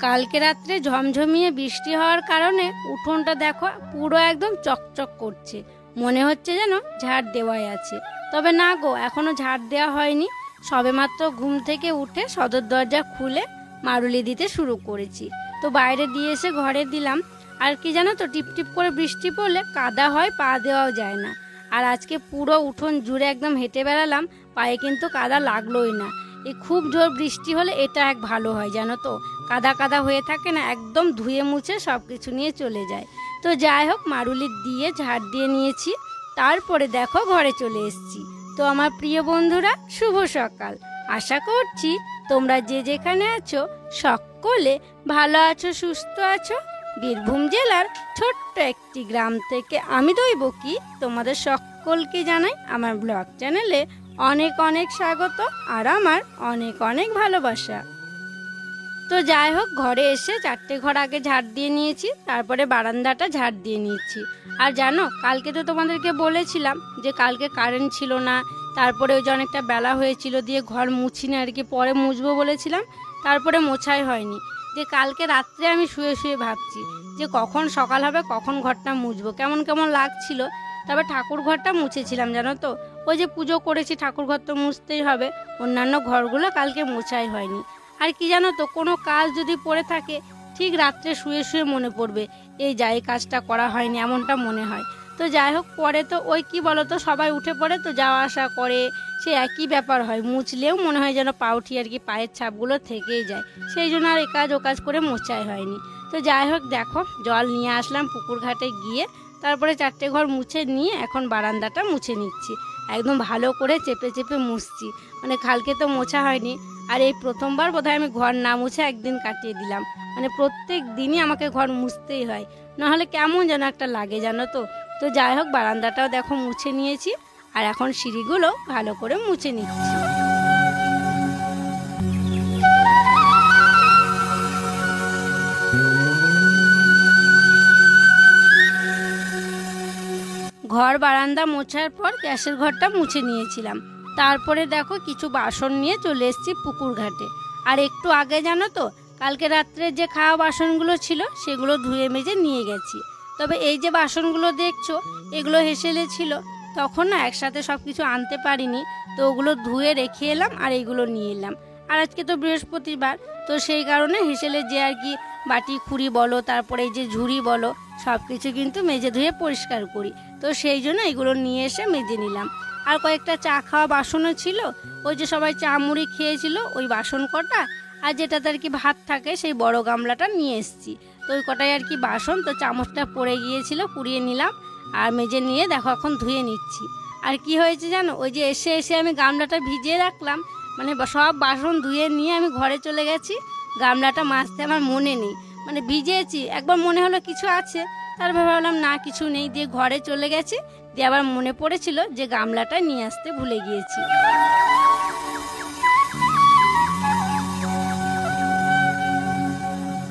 কালকে রাত্রে ঝমঝমিয়ে বৃষ্টি হওয়ার কারণে উঠোনটা দেখো পুরো একদম চকচক করছে, মনে হচ্ছে যেন ঝাড় দেওয়াই আছে। তবে না গো, এখনো ঝাড় দেওয়া হয়নি। সবেমাত্র ঘুম থেকে উঠে সদর দরজা খুলে মারুলি দিতে শুরু করেছি। তো বাইরে দিয়ে এসে ঘরে দিলাম। আর কি জানো তো, টিপটিপ করে বৃষ্টি পড়লে কাদা হয়, পা দেওয়াও যায় না। আর আজকে পুরো উঠোন জুড়ে একদম হেঁটে বেড়ালাম, পায়ে কিন্তু কাদা লাগলোই না। এই খুব জোর বৃষ্টি হলে এটা এক ভালো হয় জানো তো, কাদা কাদা হয়ে থাকে না, একদম ধুয়ে মুছে সব কিছু নিয়ে চলে যায়। তো যাই হোক, মারুলি দিয়ে ঝাড় দিয়ে নিয়েছি। তারপরে দেখো ঘরে চলে এসেছি। তো আমার প্রিয় বন্ধুরা, শুভ সকাল। আশা করছি তোমরা যে যেখানে আছো সকলে ভালো আছো, সুস্থ আছো। বীরভূম জেলার ছোট্ট একটি গ্রাম থেকে আমি দৈবকী তোমাদের সকলকে জানাই আমার ব্লগ চ্যানেলে অনেক অনেক স্বাগত আর আমার অনেক অনেক ভালোবাসা। তো যাই হোক, ঘরে এসে 4টে ঘর আগে ঝাড় দিয়ে নিয়েছি, তারপরে বারান্দাটা ঝাড় দিয়ে নিয়েছি। আর জানো, কালকে তো তোমাদেরকে বলেছিলাম যে কালকে কারেন্ট ছিল না, তারপরে ওই যে অনেকটা বেলা হয়েছিল, দিয়ে ঘর মুছিনি আর কি, পরে মুছবো বলেছিলাম, তারপরে মোছাই হয়নি। যে কালকে রাত্রে আমি শুয়ে শুয়ে ভাবছি যে কখন সকাল হবে, কখন ঘরটা মুছবো, কেমন কেমন লাগছিল। তারপর ঠাকুর ঘরটা মুছেছিলাম জানো তো, ওই যে পুজো করেছি, ঠাকুর ঘর তো মুছতেই হবে, অন্যান্য ঘরগুলো কালকে মোছাই হয়নি। আর কি জানো তো, কোনো কাজ যদি পড়ে থাকে ঠিক রাত্রে শুয়ে শুয়ে মনে পড়বে এই যাই কাজটা করা হয়নি, এমনটা মনে হয়। তো যাই হোক, পরে তো ওই কি বলো তো, সবাই উঠে পড়ে তো যাওয়া আসা করে, সে একই ব্যাপার হয়, মুছলেও মনে হয় যেন পা উঠি আর কি, পায়ের ছাপগুলো থেকেই যায়, সেই জন্য আর এ কাজ ও কাজ করে মোছাই হয়নি। তো যাই হোক, দেখো জল নিয়ে আসলাম পুকুর ঘাটে গিয়ে, তারপরে 4টে ঘর মুছে নিয়ে এখন বারান্দাটা মুছে নিচ্ছি, একদম ভালো করে চেপে চেপে মুছছি, মানে কালকে তো মোছা হয়নি। আর এই প্রথমবার বোধহয় আমি ঘর না মুছে একদিন কাটিয়ে দিলাম, মানে প্রত্যেক দিনই আমাকে ঘর মুছতেই হয়, নাহলে কেমন যেন একটা লাগে জানো তো। তো যাই হোক, বারান্দাটাও দেখো মুছে নিয়েছি, আর এখন সিঁড়িগুলো ভালো করে মুছে নিচ্ছি। ঘর বারান্দা মোছার পর গ্যাসের ঘরটা মুছে নিয়েছিলাম, তারপরে দেখো কিছু বাসন নিয়ে চলে এসেছি পুকুর ঘাটে। আর একটু আগে জানো তো, কালকে রাত্রে যে খাওয়া বাসনগুলো ছিল সেগুলো ধুয়ে মেজে নিয়ে গেছি। তবে এই যে বাসনগুলো দেখছো, এগুলো হেসেলে ছিল, তখন না একসাথে সব কিছু আনতে পারিনি, তো ওগুলো ধুয়ে রেখে এলাম আর এইগুলো নিয়ে এলাম। আর আজকে তো বৃহস্পতিবার, তো সেই কারণে হেসেলে যে আর কি বাটি খুঁড়ি বলো, তারপরে এই যে ঝুড়ি বলো, সব কিছু কিন্তু মেজে ধুয়ে পরিষ্কার করি, তো সেই জন্য এগুলো নিয়ে এসে মেজে নিলাম। আর কয়েকটা চা খাওয়া বাসনও ছিল, ওই যে সবাই চা মুড়ি খেয়েছিল ওই বাসন কটা, আর যেটাতে আর কি ভাত থাকে সেই বড় গামলাটা নিয়ে এসেছি, তো ওই কটাই আর কি বাসন। তো চামচটা পড়ে গিয়েছিল, কুড়িয়ে নিলাম আর মেজে নিয়ে দেখো এখন ধুয়ে নিচ্ছি। আর কি হয়েছে জানো, ওই যে এসে এসে আমি গামলাটা ভিজিয়ে রাখলাম, মানে সব বাসন ধুয়ে নিয়ে আমি ঘরে চলে গেছি, গামলাটা মাজতে আমার মনে নেই, মানে ভিজিয়েছি, একবার মনে হলো কিছু আছে, তারপর ভাবলাম না কিছু নেই, দিয়ে ঘরে চলে গেছি, দিয়ে আবার মনে পড়েছিল যে গামলাটা নিয়ে আসতে ভুলে গিয়েছি।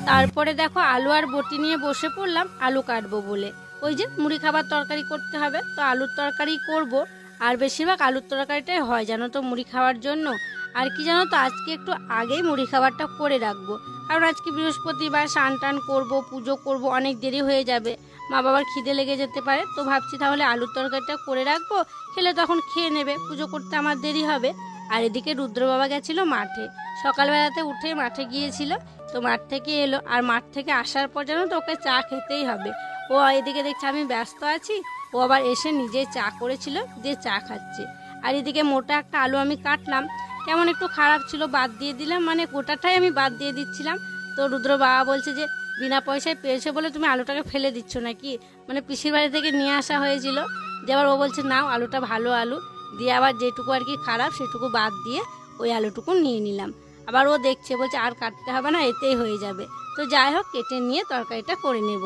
তারপরে দেখো আলু আর বটি নিয়ে বসে পড়লাম আলু কাটবো বলে, ওই যে মুড়ি খাবার তরকারি করতে হবে, তো আলুর তরকারি করব। আর বেশিরভাগ আলুর তরকারিটাই হয় জানো তো মুড়ি খাওয়ার জন্য। আর কি জানো তো, আজকে একটু আগেই মুড়ি খাবারটা করে রাখবো, কারণ আজকে বৃহস্পতিবার, স্নান টান করবো, পুজো করব, অনেক দেরি হয়ে যাবে, মা বাবার খিদে লেগে যেতে পারে, তো ভাবছি তাহলে আলুর তরকারিটা করে রাখবো, খেলে তখন খেয়ে নেবে, পুজো করতে আমার দেরি হবে। আর এদিকে রুদ্র বাবা গেছিল মাঠে, সকালবেলাতে উঠে মাঠে গিয়েছিল, তো মাঠ থেকে এলো, আর মাঠ থেকে আসার পর জানো তো ওকে চা খেতেই হবে। ও এদিকে দেখছে আমি ব্যস্ত আছি, ও আবার এসে নিজে চা করেছিল, দিয়ে চা খাচ্ছে। আর এদিকে মোটা একটা আলু আমি কাটলাম, কেমন একটু খারাপ ছিল, বাদ দিয়ে দিলাম, মানে গোটাটাই আমি বাদ দিয়ে দিচ্ছিলাম। তো রুদ্র বাবা বলছে যে বিনা পয়সায় পেয়েছে বলে তুমি আলুটাকে ফেলে দিচ্ছ নাকি, মানে পিসির বাড়ি থেকে নিয়ে আসা হয়েছিল, যে আবার ও বলছে নাও আলুটা ভালো আলু, দিয়ে আবার যেটুকু আর কি খারাপ সেটুকু বাদ দিয়ে ওই আলুটুকু নিয়ে নিলাম। আবার ও দেখছে, বলছে আর কাটতে হবে না, এতেই হয়ে যাবে। তো যাই হোক, কেটে নিয়ে তরকারিটা করে নেব।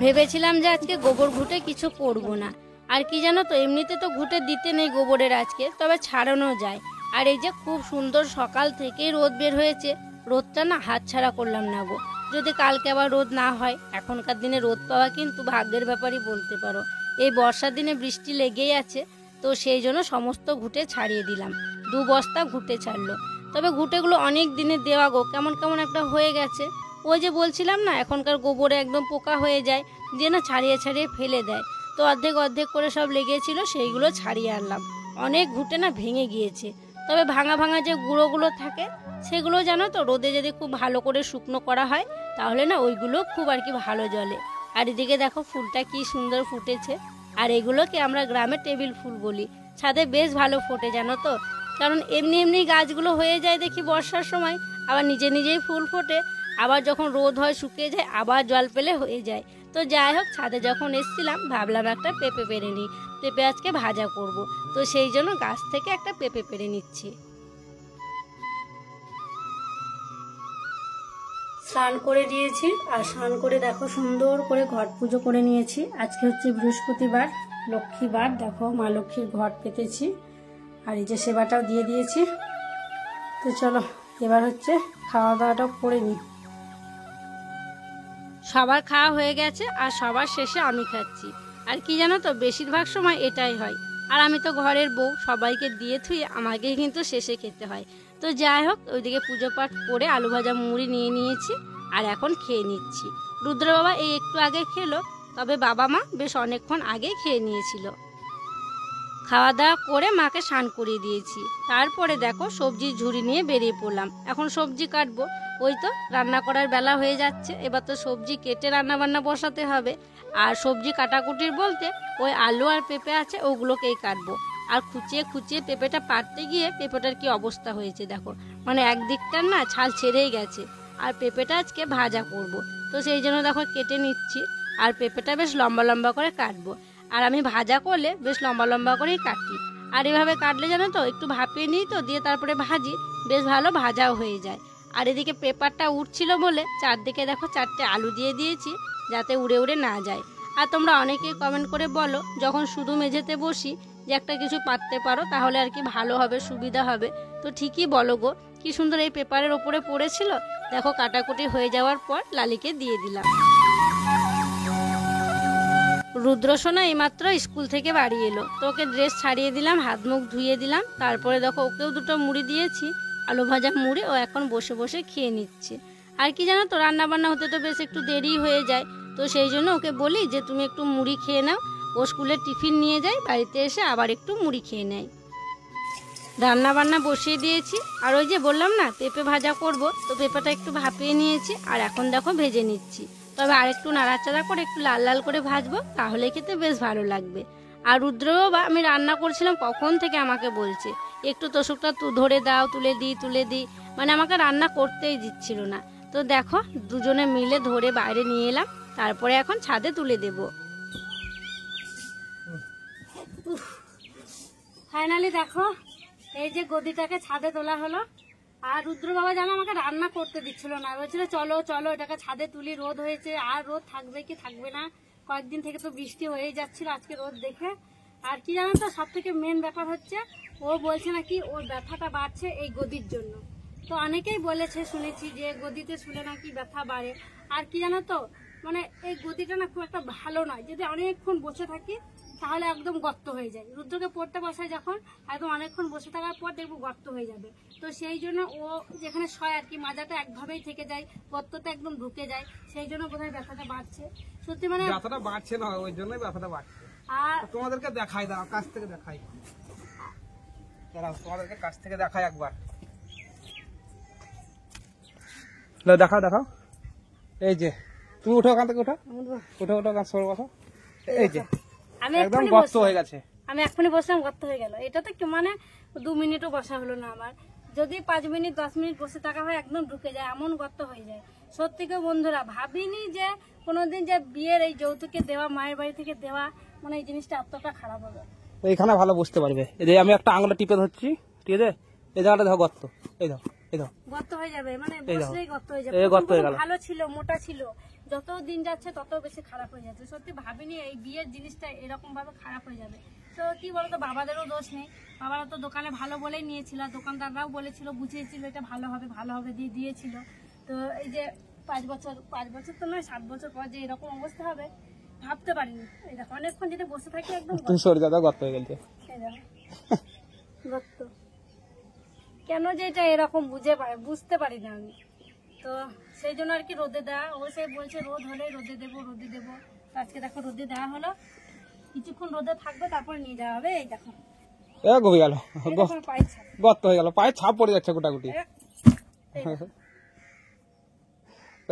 ভেবেছিলাম যে আজকে গোবর ঘুঁটে কিছু করব না, আর কি জানো তো, এমনিতে তো ঘুঁটে দিতে নেই গোবরের আজকে, তবে ছাড়ানো যায়। আর এই যে খুব সুন্দর সকাল থেকেই রোদ বের হয়েছে, রোদটা না হাতছাড়া করলাম না গো, যদি কালকে আবার রোদ না হয়। এখনকার দিনে রোদ পাওয়া কিন্তু ভাগ্যের ব্যাপারই বলতে পারো, এই বর্ষার দিনে বৃষ্টি লেগেই আছে, তো তো সেই জন্য সমস্ত ঘুঁটে ছাড়িয়ে দিলাম। 2 বস্তা ঘুঁটে ছাড়লো। তবে ঘুঁটেগুলো অনেক দিনের দেওয়া গো, কেমন কেমন একটা হয়ে গেছে। ওই যে বলছিলাম না এখনকার গোবরে একদম পোকা হয়ে যায়, যে না ছাড়িয়ে ছাড়িয়ে ফেলে দেয়। তো অর্ধেক অর্ধেক করে সব লেগেছিল, সেইগুলো ছাড়িয়ে আনলাম। অনেক ঘুঁটে না ভেঙে গিয়েছে। তবে ভাঙা ভাঙা যে গুঁড়োগুলো থাকে সেগুলো জানো তো রোদে যদি খুব ভালো করে শুকনো করা হয় তাহলে না ওইগুলো খুব আর কি ভালো জ্বলে। আর এদিকে দেখো ফুলটা কি সুন্দর ফুটেছে। আর এগুলোকে আমরা গ্রামে টেবিল ফুল বলি। ছাদে বেশ ভালো ফোটে জানো তো, কারণ এমনি এমনি গাছগুলো হয়ে যায় দেখি বর্ষার সময়, আবার নিজে নিজেই ফুল ফোটে, আবার যখন রোদ হয় শুকিয়ে যায়, আবার জল পেলে হয়ে যায়। তো যাই হোক, ছাদে যখন এসেছিলাম ভাবলাম একটা পেঁপে পেড়ে নিই, পেঁপে আজকে ভাজা করব। তো সেই জন্য গাছ থেকে একটা পেঁপে পেড়ে নিচ্ছি। স্নান করে দিয়েছি, আর স্নান করে দেখো সুন্দর করে ঘট পুজো করে নিয়েছি। আজকে হচ্ছে বৃহস্পতিবার, লক্ষ্মীবার। দেখো মা লক্ষ্মীর ঘট পেতেছি, আর এই যে সেবাটাও দিয়ে দিয়েছি। তো চলো এবার হচ্ছে খাওয়া দাওয়াটাও করে নিই। সবার খাওয়া হয়ে গেছে, আর সবার শেষে আমি খাচ্ছি। আর কি জানো তো, বেশিরভাগ সময় এটাই হয়। আর আমি তো ঘরের বউ, সবাইকে দিয়ে থুয়ে আমাকে কিন্তু শেষে খেতে হয়। তো যাই হোক, ওইদিকে পুজো পাঠ করে আলু ভাজা মুড়ি নিয়ে নিয়েছি, আর এখন খেয়ে নিচ্ছি। রুদ্র বাবা এই একটু আগে খেলো, তবে বাবা মা বেশ অনেকক্ষণ আগেই খেয়ে নিয়েছিল। খাওয়া দাওয়া করে মাকে স্নান করিয়ে দিয়েছি। তারপরে দেখো সবজির ঝুড়ি নিয়ে বেরিয়ে পড়লাম। এখন সবজি কাটবো, ওই তো রান্না করার বেলা হয়ে যাচ্ছে। এবার তো সবজি কেটে রান্না বান্না বসাতে হবে। আর সবজি কাটাকুটির বলতে ওই আলু আর পেঁপে আছে, ওগুলোকেই কাটবো। আর খুঁচিয়ে খুঁচিয়ে পেঁপেটা পাড়তে গিয়ে পেঁপেটার কি অবস্থা হয়েছে দেখো, মানে একদিকটার না ছাল ছেড়েই গেছে। আর পেঁপেটা আজকে ভাজা করব, তো সেই জন্য দেখো কেটে নিচ্ছি। আর পেঁপেটা বেশ লম্বা লম্বা করে কাটবো। আর আমি ভাজা করলে বেশ লম্বা লম্বা করেই কাটি। আর এভাবে কাটলে জানো তো একটু ভাপিয়ে নিই, তো দিয়ে তারপরে ভাজি, বেশ ভালো ভাজাও হয়ে যায়। আর এদিকে পেপারটা উঠছিল বলে চারদিকে দেখো 4টে আলু দিয়ে দিয়েছি, যাতে উড়ে উড়ে না যায়। আর তোমরা অনেকেই কমেন্ট করে বলো যখন শুধু মেঝেতে বসি যে একটা কিছু পাততে পারো, তাহলে আর কি ভালো হবে, সুবিধা হবে। তো ঠিকই বলো গো, কি সুন্দর এই পেপারের ওপরে পড়েছিল। দেখো কাটাকুটি হয়ে যাওয়ার পর লালিকে দিয়ে দিলাম। রুদ্রসোনা এইমাত্র স্কুল থেকে বাড়ি এলো, তো ওকে ড্রেস ছাড়িয়ে দিলাম, হাত মুখ ধুয়ে দিলাম। তারপরে দেখো ওকেও 2টো মুড়ি দিয়েছি, আলু ভাজা মুড়ি। ও এখন বসে বসে খেয়ে নিচ্ছে। আর কি জানো তো, রান্না বান্না হতে তো বেশ একটু দেরি হয়ে যায়। তো সেই জন্য ওকে বলি যে তুমি একটু মুড়ি খেয়ে নাও। ও স্কুলে টিফিন নিয়ে যায়, বাড়িতে এসে আবার একটু মুড়ি খেয়ে নেয়। রান্না বান্না বসিয়ে দিয়েছি। আর ওই যে বললাম না পেঁপে ভাজা করব, তো পেঁপেটা একটু ভাপিয়ে নিয়েছি, আর এখন দেখো ভেজে নিচ্ছি। তবে আরেকটু নাড়াচাড়া করে একটু লাল লাল করে ভাজবো, তাহলে খেতে বেশ ভালো লাগবে। আর রুদ্র বাবা আমি রান্না করছিলাম কখন থেকে আমাকে বলছে একটু তোষকটা ধরে দাও, তুলে দিই, মানে আমাকে রান্না করতেই দিচ্ছিল না। তো দেখো দুজনে মিলে ধরে বাইরে নিয়ে এলাম, তারপরে এখন ছাদে তুলে দেব। ফাইনালি দেখো এই যে গদিটাকে ছাদে তোলা হলো। আর রুদ্র বাবা জানো আমাকে রান্না করতে দিচ্ছিল না, বলছিল চলো চলো এটাকে ছাদে তুলি, রোদ হয়েছে, আর রোদ থাকবে কি থাকবে না, কয়েকদিন থেকে তো বৃষ্টি হয়েই যাচ্ছিল, আজকে রোদ দেখে। আর কি জানো তো, সব থেকে মেন ব্যাপার হচ্ছে ও বলছে নাকি ওর ব্যথাটা বাড়ছে এই গদির জন্য। তো অনেকেই বলেছে, শুনেছি যে গদিতে শুলে নাকি ব্যথা বাড়ে। আর কি জানো তো, মানে এই গদিটা না খুব একটা ভালো নয়, যদি অনেকক্ষণ বসে থাকি তাহলে একদম গর্ত হয়ে যায়। রুদ্রকে পড়তে বসায় যখন, একদম অনেকক্ষণ বসে থাকার পর দেখবো গর্ত হয়ে যাবে। তো সেই জন্য ও যেখানে শয় আর কি, মাজাটা একভাবেই থেকে যায়, গর্তটা একদম ঢুকে যায়, সেই জন্য বোধহয় ব্যথাটা বাড়ছে। সত্যি মানে ব্যথাটা বাড়ছে না, ওই জন্যই ব্যথাটা বাড়ছে। আর তোমাদেরকে দেখাই, দাও কাছ থেকে দেখাই, তোমাদেরকে কাছ থেকে দেখাই একবার। দেখাও দেখাও, এই যে তুমি উঠো, ওখান থেকে উঠো, সরে বসো। এই যে আমি একদম গর্ত হয়ে গেছে। আমি এখনই বসলাম, গর্ত হয়ে গেল। এটা তো কি মানে 2 মিনিটও বসা হলো না আমার। যদি 5 মিনিট 10 মিনিট বসে থাকা হয় একদম ঢুকে যায়, এমন গর্ত হয়ে যায়। সত্যি করে বন্ধুরা, ভাবিনি যে কোনোদিন যে বিয়ের এই যৌতুকে দেওয়া, মায়ের বাড়ি থেকে দেওয়া, মানে এই জিনিসটা এতটা খারাপ হবে। এইখানে ভালো বুঝতে পারবে। এই যে আমি একটা আঙুলে টিপে ধরছি, ঠিক আছে, এই জায়গাটা দেখো গর্ত, এই দাও গর্ত হয়ে যাবে, মানে বসলেই গর্ত হয়ে যাবে। গর্ত হয়ে গেল। ভালো ছিল, মোটা ছিল, যত দিন যাচ্ছে তত বেশি খারাপ হয়ে যাচ্ছে। সত্যি ভাবিনি এই বিয়ের জিনিসটা এরকম ভাবে খারাপ হয়ে যাবে। তো কি বলতো, বাবাদেরও দোষ নেই, বাবারা তো দোকানে ভালো বলেই নিয়েছিল, দোকানদাররাও বলেছিল, বুঝিয়েছিল এটা ভালো হবে দিয়ে দিয়েছিল। তো এই যে 5 বছর তো নয়, 7 বছর পর যে এরকম অবস্থা হবে ভাবতে পারিনি। এই দেখো অনেকক্ষণ যদি বসে থাকি একদম তুমি সরে যাবে, গর্ত হয়ে গেছে। গর্ত কেন যে এটা এরকম বুঝতে পারি না আমি, তো সেই জন্য আর কি রোদে দেওয়া। ও সে বলছে রোদ হলে রোদে দেবো। তো আজকে দেখো রোদে দেওয়া হলো, কিছুক্ষণ রোদে থাকবে তারপর নিয়ে যাওয়া হবে। এই দেখো গভীর গেল, পায়ের ছাপ, গর্ত হয়ে গেল, পায়ের ছাপ পড়ে যাচ্ছে গোটাগুটি।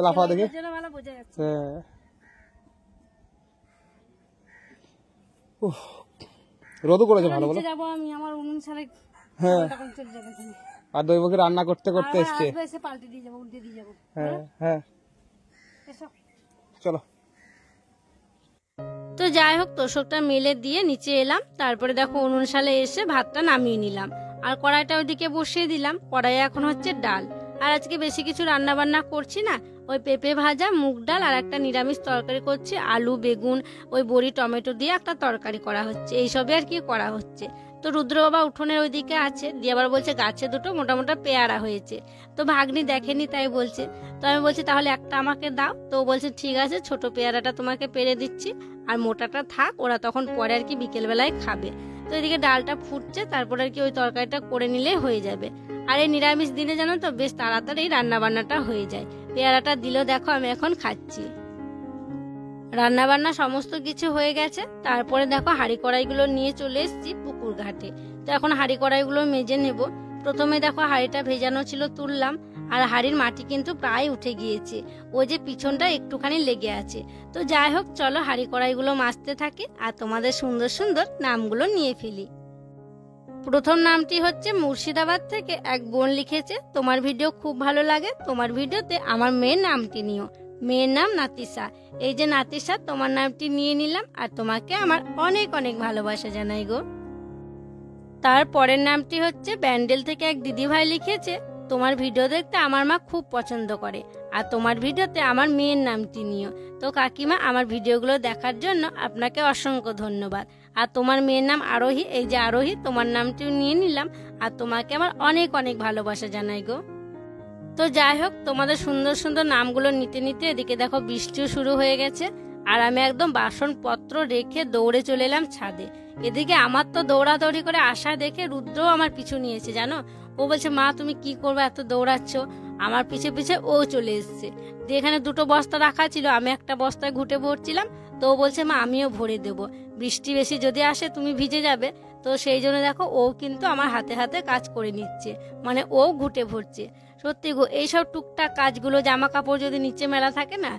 লাফা দেখি, ভালো বোঝা যাচ্ছে। রোদও করেছে ভালো বলো। যাবো আমি আমার উনুন ছাড়ে। হ্যাঁ, আর দৈবকে রান্না করতে করতে এসছে। এসে পাল্টে দিয়ে যাবো, উল্টে দিয়ে যাবো। হ্যাঁ হ্যাঁ, চলো। তো যাই হোক, তোষকটা মেলে দিয়ে নিচে এলাম। তারপরে দেখো উনুন শালে এসে ভাতটা নামিয়ে নিলাম, আর কড়াইটা ওইদিকে বসিয়ে দিলাম। কড়াইয়ে এখন হচ্ছে ডাল, আর আজকে বেশি কিছু রান্না বান্না করছি না, ওই পেঁপে ভাজা, মুগ ডাল আর একটা নিরামিষ তরকারি করছি। আলু, বেগুন, ওই বড়ি, টমেটো দিয়ে একটা তরকারি করা হচ্ছে, এইসবই আর কি করা হচ্ছে। তো রুদ্র বাবা উঠোনের ওইদিকে আছে, দিয়ে আবার বলছে গাছে দুটো মোটা মোটা পেয়ারা হয়েছে। তো ভাগ্নি দেখেনি তাই বলছে। তো আমি বলছি তাহলে একটা আমাকে দাও। তো বলছে ঠিক আছে, ছোট পেয়ারাটা তোমাকে পেরে দিচ্ছি, আর মোটাটা থাক, ওরা তখন পরে আর কি বিকেলবেলায় খাবে। তো এদিকে ডালটা ফুটছে, তারপর আর কি ওই তরকারিটা করে নিলে হয়ে যাবে। আর এই নিরামিষ দিনে জানো তো বেশ তাড়াতাড়ি রান্না বান্নাটা হয়ে যায়। পেয়ারাটা দিলেও দেখো আমি এখন খাচ্ছি। রান্না বান্না সমস্ত কিছু হয়ে গেছে। তারপরে দেখো হাঁড়ি কড়াইগুলো নিয়ে চলে এসেছি পুকুর ঘাটে। তো এখন হাঁড়ি কড়াইগুলো মেজে নেব। প্রথমে দেখো হাঁড়িটা ভেজানো ছিল, তুললাম। আর হাঁড়ির মাটি কিন্তু প্রায় উঠে গিয়েছে, ওই যে পিছনটা একটুখানি লেগে আছে। তো যাই হোক, চলো হাঁড়ি কড়াইগুলো মাজতে থাকি আর তোমাদের সুন্দর সুন্দর নামগুলো নিয়ে ফেলি। প্রথম নামটি হচ্ছে মুর্শিদাবাদ থেকে এক বোন লিখেছে, তোমার ভিডিও খুব ভালো লাগে, তোমার ভিডিওতে আমার মেয়ের নামটি নিও। মেয়ের নাম নাতিশা। এই যে নাতিশা, তোমার নামটি নিয়ে নিলাম, আর তোমাকে আমার অনেক অনেক ভালোবাসা জানাই গো। তারপরের নামটি হচ্ছে ব্যান্ডেল থেকে এক দিদিভাই লিখেছে, তোমার ভিডিও দেখতে আমার মা খুব পছন্দ করে, আর তোমার ভিডিওতে আমার মেয়ের নামটি নিও। তো কাকিমা, আমার ভিডিওগুলো দেখার জন্য আপনাকে অসংখ্য ধন্যবাদ। আর তোমার মেয়ের নাম আরোহী, এই যে আরোহী, তোমার নামটিও নিয়ে নিলাম, আর তোমাকে আমার অনেক অনেক ভালোবাসা জানাই গো। তো যাই হোক, তোমাদের সুন্দর সুন্দর নামগুলো নিতে নিতে এদিকে দেখো বৃষ্টিও শুরু হয়ে গেছে, আর আমি একদম বাসনপত্র রেখে দৌড়ে চলে এলাম ছাদে। এদিকে আমার তো দৌড়াদৌড়ি করে আসা দেখে রুদ্রও আমার পিছু নিয়েছে জানো। ও বলছে, মা তুমি কি করবে, এত দৌড়াচ্ছ? আমার পিছে পিছে ও চলে এসছে। দিয়ে এখানে দুটো বস্তা রাখা ছিল, আমি একটা বস্তায় ঘুটে ভরছিলাম। তো ও বলছে, মা আমিও ভরে দেব, বৃষ্টি বেশি যদি আসে তুমি ভিজে যাবে। তো সেই জন্য দেখো ও কিন্তু আমার হাতে হাতে কাজ করে নিচ্ছে, মানে ও ঘুটে ভরছে। সত্যি গো, এইসব টুকটাক কাজগুলো, জামা কাপড় যদি নিচে মেলা থাকে না,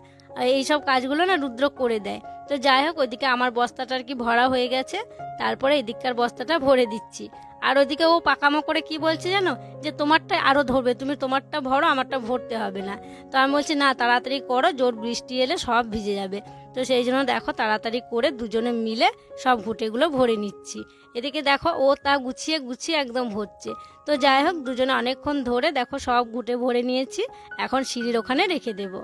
এইসব কাজগুলো না রুদ্র করে দেয়। তো যাই হোক, ওইদিকে আমার বস্তাটা আর কি ভরা হয়ে গেছে, তারপরে এদিককার বস্তাটা ভরে দিচ্ছি। আর ওইদিকে ও পাকামো করে কি বলছে জানো, যে তোমারটা আরো ধরবে, তুমি তোমারটা ভরো, আমারটা ভরতে হবে না। তো আমি বলছি না, তাড়াতাড়ি করো, জোর বৃষ্টি এলে সব ভিজে যাবে। তো সেই জন্য দেখো তাড়াতাড়ি করে দুজনে মিলে সব ঘুঁটেগুলো ভরে নিচ্ছি। এদিকে দেখো ও তা গুছিয়ে গুছিয়ে একদম ভরছে। তো যাই হোক, দুজনে অনেকক্ষণ ধরে দেখো সব ঘুঁটে ভরে নিয়েছি, এখন সিঁড়ির ওখানে রেখে দেব।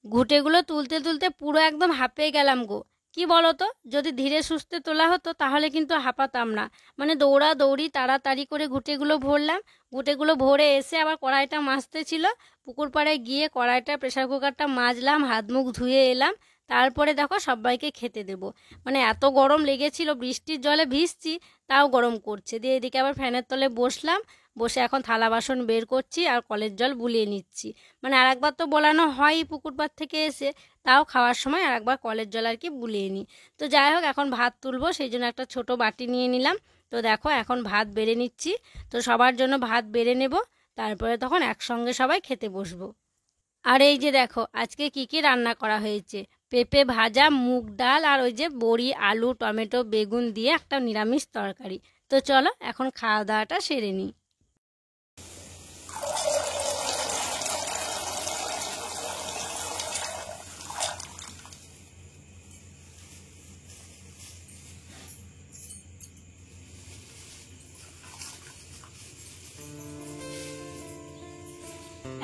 ঘুঁটেগুলো তুলতে তুলতে পুরো একদম হাঁপিয়ে গেলাম গো। কি বলতো, যদি ধীরে সুস্থে তোলা হতো তাহলে কিন্তু হাঁপাতাম না। মানে দৌড়াদৌড়ি তাড়াতাড়ি করে ঘুঁটেগুলো ভরলাম। ঘুঁটেগুলো ভরে এসে আবার কড়াইটা মাজতে ছিল, পুকুর পাড়ে গিয়ে কড়াইটা, প্রেসার কুকারটা মাজলাম, হাত মুখ ধুয়ে এলাম। তারপরে দেখো সবাইকে খেতে দেব। মানে এত গরম লেগেছিল, বৃষ্টির জলে ভিজছি, তাও গরম করছে। দিয়ে এদিকে আবার ফ্যানের তলে বসলাম, বসে এখন থালা বাসন বের করছি আর কলের জল বুলিয়ে নিচ্ছি। মানে আর একবার তো বলানো হয় পুকুর পাড় থেকে এসে, তাও খাওয়ার সময় আর একবার কলের জল আর কি বুলিয়ে নিই। তো যাই হোক, এখন ভাত তুলবো, সেই জন্য একটা ছোট বাটি নিয়ে নিলাম। তো দেখো এখন ভাত বেড়ে নিচ্ছি। তো সবার জন্য ভাত বেড়ে নেব, তারপরে তখন একসঙ্গে সবাই খেতে বসবো। আর এই যে দেখো আজকে কি কি রান্না করা হয়েছে, পেঁপে ভাজা, মুগ ডাল, আর ওই যে বড়ি, আলু, টমেটো, বেগুন দিয়ে একটা নিরামিষ তরকারি। তো চলো এখন খাওয়া দাওয়াটা সেরে নিই।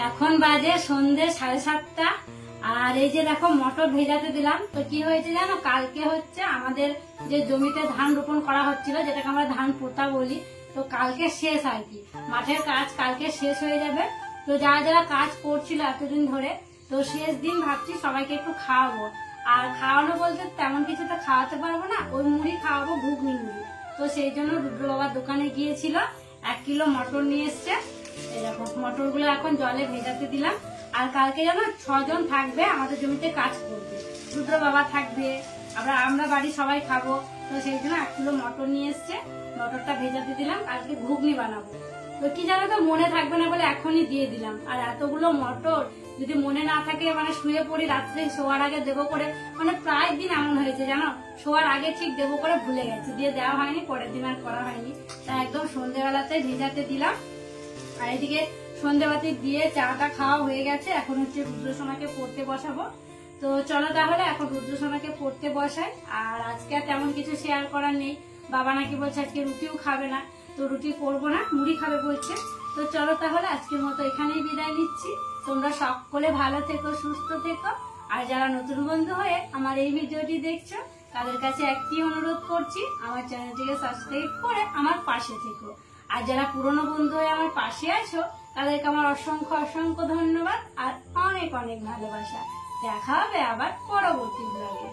এখন বাজে সন্ধে 7:30, আর এই যে দেখো মটর ভেজাতে দিলাম। তো কি হয়েছে জানো, কালকে হচ্ছে আমাদের যে জমিতে ধান রোপণ করা হচ্ছিল, যেটাকে আমরা ধান পোতা বলি, তো কালকে শেষ আর কি, মাঠের কাজ কালকে শেষ হয়ে যাবে। তো যারা যারা কাজ করছিল এতদিন ধরে, তো শেষ দিন ভাবছি সবাইকে একটু খাওয়াবো। আর খাওয়ানো বলতে তেমন কিছু তো খাওয়াতে পারবো না, ওই মুড়ি খাওয়াবো, ঘুগনি মুড়ি। তো সেই জন্য রুদ্র বাবার দোকানে গিয়েছিল, 1 কিলো মটর নিয়ে এসছে। এই দেখো মটরগুলো এখন জলে ভেজাতে দিলাম। আর কালকে যেন 6 জন থাকবে আমাদের জমিতে কাজ করবে, রুদ্র বাবা থাকবে, আমরা বাড়ি সবাই খাবো। তো সেই জন্য 1 কিলো মটর নিয়ে এসছে, মটরটা ভেজাতে দিলাম, কালকে ঘুগনি বানাবো। তো কি জানো তো মনে থাকবে না বলে এখনই দিয়ে দিলাম। আর এতগুলো মটর যদি মনে না থাকে, মানে শুয়ে পড়ি রাত্রে শোয়ার আগে দেবো করে, মানে প্রায় দিন এমন হয়েছে জানো, শোয়ার আগে ঠিক দেবো করে ভুলে গেছি, দিয়ে দেওয়া হয়নি, পরের দিন আর করা হয়নি। তা একদম সন্ধ্যেবেলাতে ভেজাতে দিলাম। আর এদিকে সন্ধ্যেবাতি দিয়ে চাটা খাওয়া হয়ে গেছে, এখন হচ্ছে রুদ্রসোনাকে পড়তে বসাবো। তো চলো তাহলে এখন রুদ্রসোনাকে পড়তে বসাই। আর আজকে আর তেমন কিছু শেয়ার করার নেই, বাবা নাকি বলছে আজকে রুটিও খাবে না, তো রুটি করবো না, মুড়ি খাবে বলছে। তো চলো তাহলে আজকের মতো এখানেই বিদায় নিচ্ছি। তোমরা সকলে ভালো থেকো, সুস্থ থেকো। আর যারা নতুন বন্ধু হয়ে আমার এই ভিডিওটি দেখছো, তাদের কাছে একটি অনুরোধ করছি, আমার চ্যানেলটিকে সাবস্ক্রাইব করে আমার পাশে থেকো। আর যারা পুরনো বন্ধু হয়ে আমার পাশে আছো, তাদেরকে আমার অসংখ্য অসংখ্য ধন্যবাদ আর অনেক অনেক ভালোবাসা। দেখা হবে আবার পরবর্তী ব্লগে।